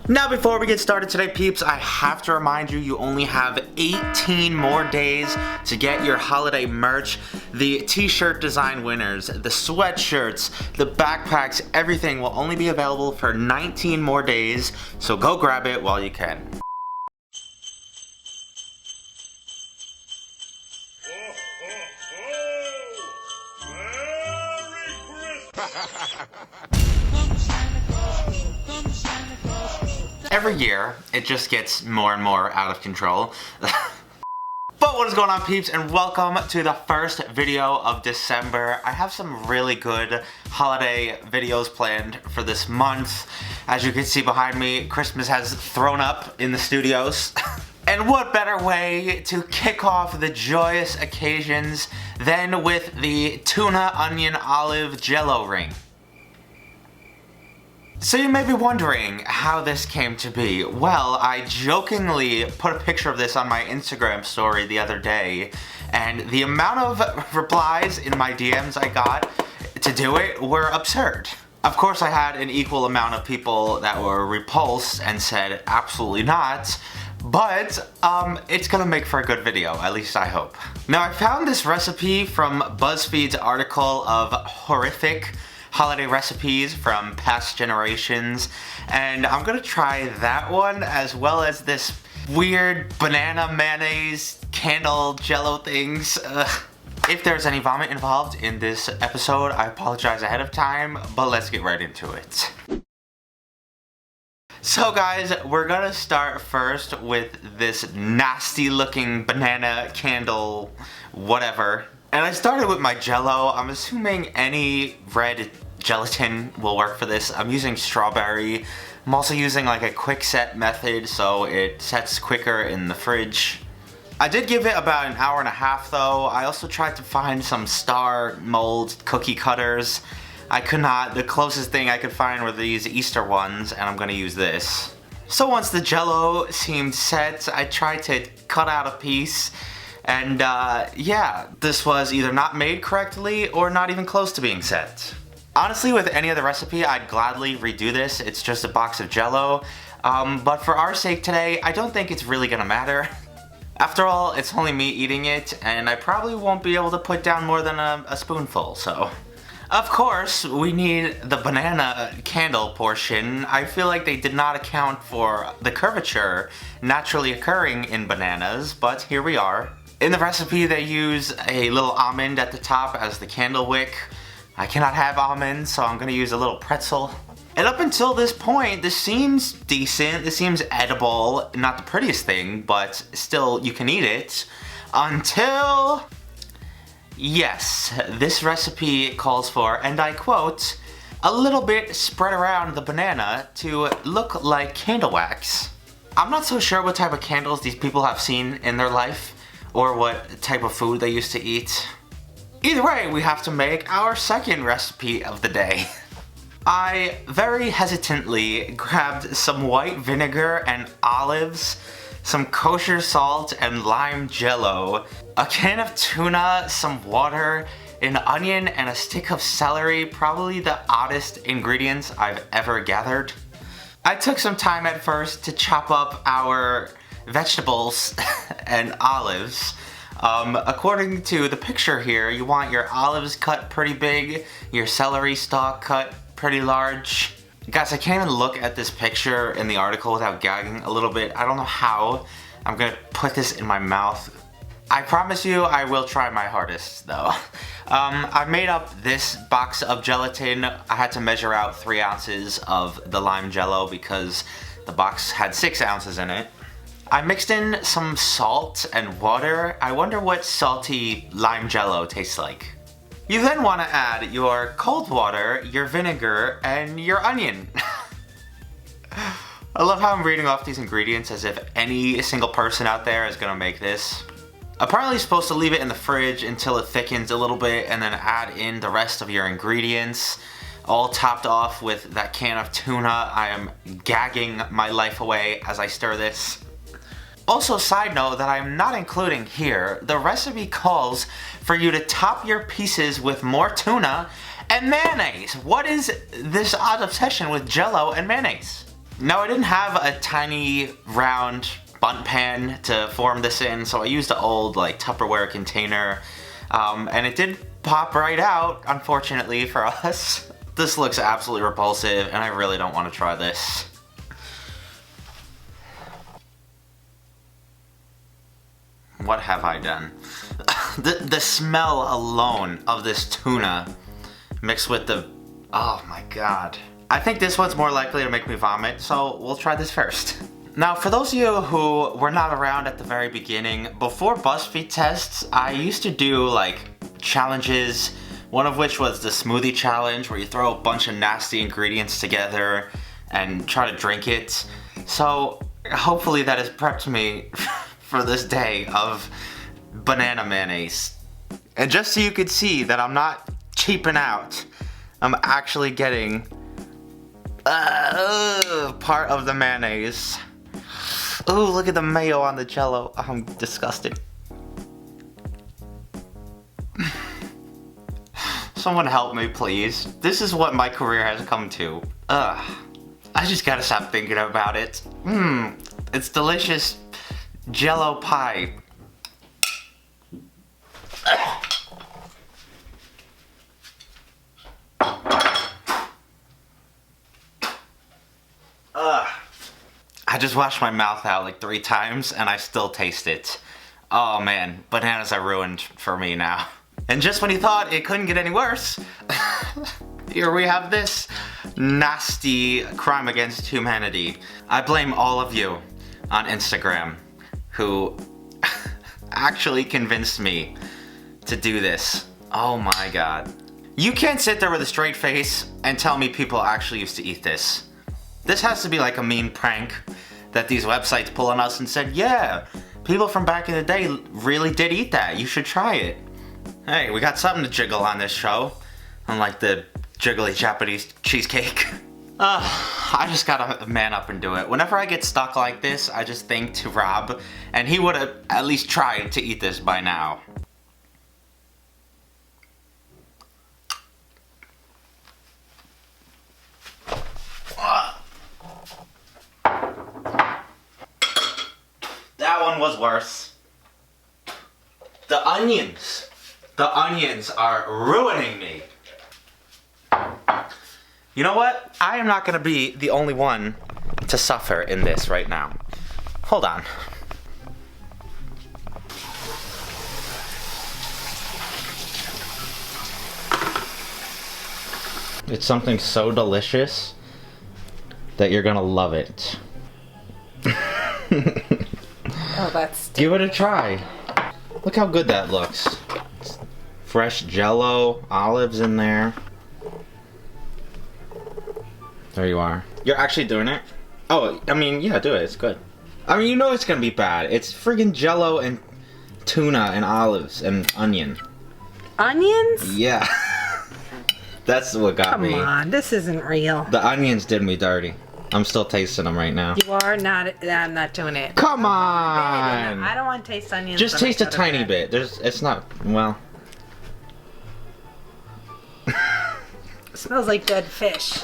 Now before we get started today, peeps, I have to remind you, you only have 18 more days to get your holiday merch. The t-shirt design winners, the sweatshirts, the backpacks, everything will only be available for 19 more days, so go grab it while you can. Every year, it just gets more and more out of control. But what is going on, peeps, and welcome to the first video of December. I have some really good holiday videos planned for this month. As you can see behind me, Christmas has thrown up in the studios. And what better way to kick off the joyous occasions than with the tuna onion olive jello ring. So you may be wondering how this came to be. Well, I jokingly put a picture of this on my Instagram story the other day, and the amount of replies in my DMs I got to do it were absurd. Of course, I had an equal amount of people that were repulsed and said absolutely not, but it's gonna make for a good video, at least I hope. Now, I found this recipe from Buzzfeed's article of horrific holiday recipes from past generations, and I'm gonna try that one as well as this weird banana mayonnaise candle jello things. If there's any vomit involved in this episode, I apologize ahead of time, but let's get right into it. So guys, we're gonna start first with this nasty looking banana candle whatever. And I started with my jello. I'm assuming any red gelatin will work for this. I'm using strawberry. I'm also using like a quick set method so it sets quicker in the fridge. I did give it about an hour and a half though. I also tried to find some star mold cookie cutters. I could not. The closest thing I could find were these Easter ones, and I'm gonna use this. So once the jello seemed set, I tried to cut out a piece. And yeah, this was either not made correctly or not even close to being set. Honestly, with any other recipe, I'd gladly redo this. It's just a box of jello. But for our sake today, I don't think it's really gonna matter. After all, it's only me eating it, and I probably won't be able to put down more than a spoonful, so. Of course, we need the banana candle portion. I feel like they did not account for the curvature naturally occurring in bananas, but here we are. In the recipe, they use a little almond at the top as the candle wick. I cannot have almonds, so I'm gonna use a little pretzel. And up until this point, this seems decent. This seems edible. Not the prettiest thing, but still, you can eat it. Until... yes, this recipe calls for, and I quote, a little bit spread around the banana to look like candle wax. I'm not so sure what type of candles these people have seen in their life, or what type of food they used to eat. Either way, we have to make our second recipe of the day. I very hesitantly grabbed some white vinegar and olives, some kosher salt and lime jello, a can of tuna, some water, an onion, and a stick of celery, probably the oddest ingredients I've ever gathered. I took some time at first to chop up our vegetables and olives. According to the picture here, you want your olives cut pretty big, your celery stalk cut pretty large. Guys, I can't even look at this picture in the article without gagging a little bit. I don't know how I'm gonna put this in my mouth. I promise you I will try my hardest though. I made up this box of gelatin. I had to measure out 3 ounces of the lime jello because the box had 6 ounces in it. I mixed in some salt and water. I wonder what salty lime jello tastes like. You then want to add your cold water, your vinegar, and your onion. I love how I'm reading off these ingredients as if any single person out there is gonna make this. Apparently you're supposed to leave it in the fridge until it thickens a little bit and then add in the rest of your ingredients. All topped off with that can of tuna. I am gagging my life away as I stir this. Also, side note that I'm not including here, the recipe calls for you to top your pieces with more tuna and mayonnaise. What is this odd obsession with jello and mayonnaise? Now, I didn't have a tiny round bundt pan to form this in, so I used an old like Tupperware container, and it did pop right out, unfortunately for us. This looks absolutely repulsive, and I really don't want to try this. What have I done? The smell alone of this tuna mixed with the... oh my god. I think this one's more likely to make me vomit, so we'll try this first. Now, for those of you who were not around at the very beginning, before Buzzfeed tests, I used to do like challenges, one of which was the smoothie challenge, where you throw a bunch of nasty ingredients together and try to drink it. So hopefully that has prepped me for this day of banana mayonnaise. And just so you could see that I'm not cheaping out, I'm actually getting part of the mayonnaise. Ooh, look at the mayo on the Jell-O. I'm disgusted. Someone help me, please. This is what my career has come to. I just gotta stop thinking about it. It's delicious Jell-O pie. I just washed my mouth out like 3 times and I still taste it. Oh man, bananas are ruined for me now. And just when you thought it couldn't get any worse, here we have this nasty crime against humanity. I blame all of you on Instagram who actually convinced me to do this. Oh my god. You can't sit there with a straight face and tell me people actually used to eat this. This has to be like a mean prank that these websites pull on us and said, yeah, people from back in the day really did eat that. You should try it. Hey, we got something to jiggle on this show, unlike the jiggly Japanese cheesecake. I just gotta man up and do it. Whenever I get stuck like this, I just think to Rob, and he would have at least tried to eat this by now. That one was worse. The onions. The onions are ruining me. You know what? I am not gonna be the only one to suffer in this right now. Hold on. It's something so delicious that you're gonna love it. Oh, that's... Give it a try. Look how good that looks. Fresh Jell-O, olives in there. There you are. You're actually doing it? Oh, I mean, yeah, do it. It's good. I mean, you know it's gonna be bad. It's friggin' Jell-O and tuna and olives and onion. Onions? Yeah. That's what got me. Come on, this isn't real. The onions did me dirty. I'm still tasting them right now. You are not. I'm not doing it. Come on! I don't want to taste onions. Just taste a tiny bit. It's not, well. It smells like dead fish.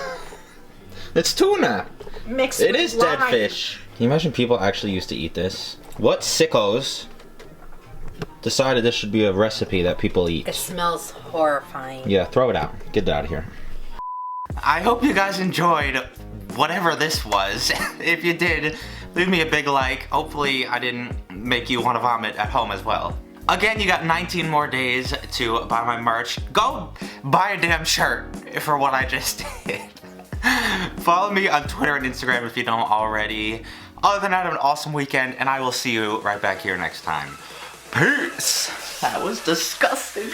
It's tuna. Mixed It with is dead lime. fish. Can you imagine people actually used to eat this? What sickos decided this should be a recipe that people eat? It smells horrifying. Yeah, throw it out. Get it out of here. I hope you guys enjoyed whatever this was. If you did, leave me a big like. Hopefully I didn't make you want to vomit at home as well. Again, you got 19 more days to buy my merch. Go buy a damn shirt for what I just did. Follow me on Twitter and Instagram if you don't already. Other than that, have an awesome weekend, and I will see you right back here next time. Peace! That was disgusting.